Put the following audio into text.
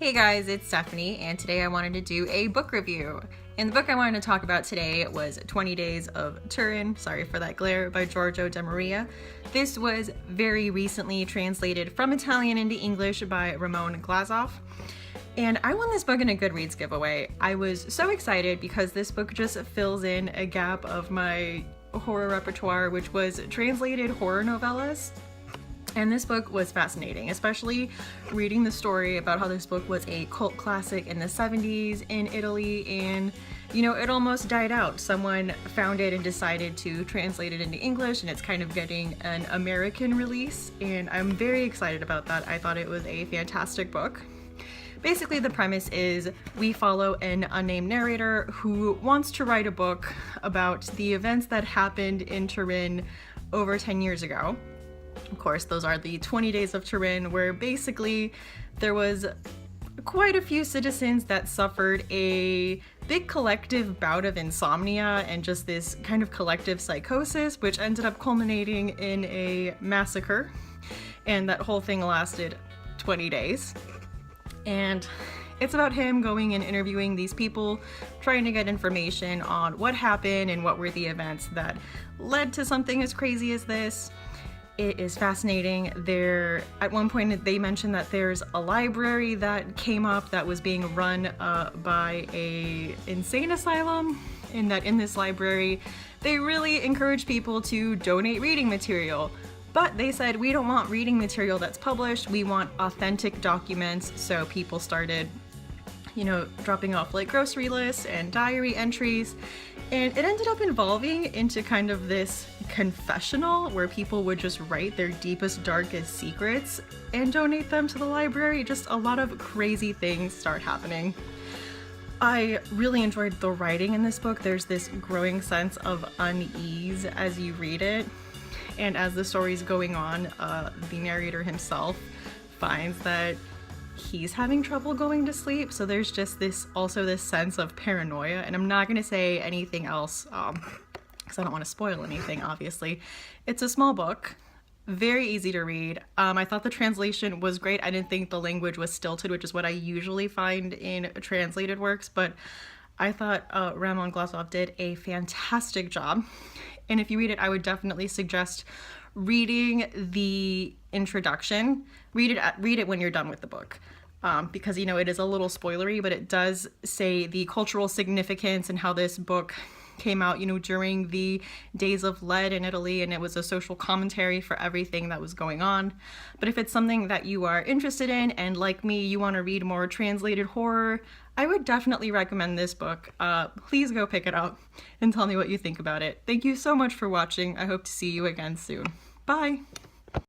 Hey guys, it's Stephanie, and today I wanted to do a book review. And the book I wanted to talk about today was 20 Days of Turin, sorry for that glare, by Giorgio de Maria. This was very recently translated from Italian into English by Ramon Glazoff. And I won this book in a Goodreads giveaway. I was so excited because this book just fills in a gap of my horror repertoire, which was translated horror novellas. And this book was fascinating, especially reading the story about how this book was a cult classic in the 70s in Italy, and it almost died out. Someone found it and decided to translate it into English, and it's kind of getting an American release, and I'm very excited about that. I thought it was a fantastic book. Basically, the premise is we follow an unnamed narrator who wants to write a book about the events that happened in Turin over 10 years ago. Of course, those are the 20 Days of Turin, where basically there was quite a few citizens that suffered a big collective bout of insomnia and just this kind of collective psychosis, which ended up culminating in a massacre. And that whole thing lasted 20 days. And it's about him going and interviewing these people, trying to get information on what happened and what were the events that led to something as crazy as this. It is fascinating. At one point they mentioned that there's a library that came up that was being run by a insane asylum, and that in this library they really encourage people to donate reading material. But they said, we don't want reading material that's published, we want authentic documents. So people started dropping off like grocery lists and diary entries, and it ended up evolving into kind of this confessional where people would just write their deepest, darkest secrets and donate them to the library. Just a lot of crazy things start happening. I really enjoyed the writing in this book. There's this growing sense of unease as you read it, and as the story's going on, the narrator himself finds that he's having trouble going to sleep, so there's just this sense of paranoia. And I'm not going to say anything else because I don't want to spoil anything, obviously. It's a small book, very easy to read. I thought the translation was great. I didn't think the language was stilted, which is what I usually find in translated works, but I thought Ramon Glazoff did a fantastic job. And if you read it, I would definitely suggest reading the introduction. Read it when you're done with the book, because it is a little spoilery, but it does say the cultural significance and how this book came out during the days of lead in Italy, and it was a social commentary for everything that was going on. But if it's something that you are interested in, and like me, you want to read more translated horror, I would definitely recommend this book. Please go pick it up and tell me what you think about it. Thank you so much for watching. I hope to see you again soon. Bye!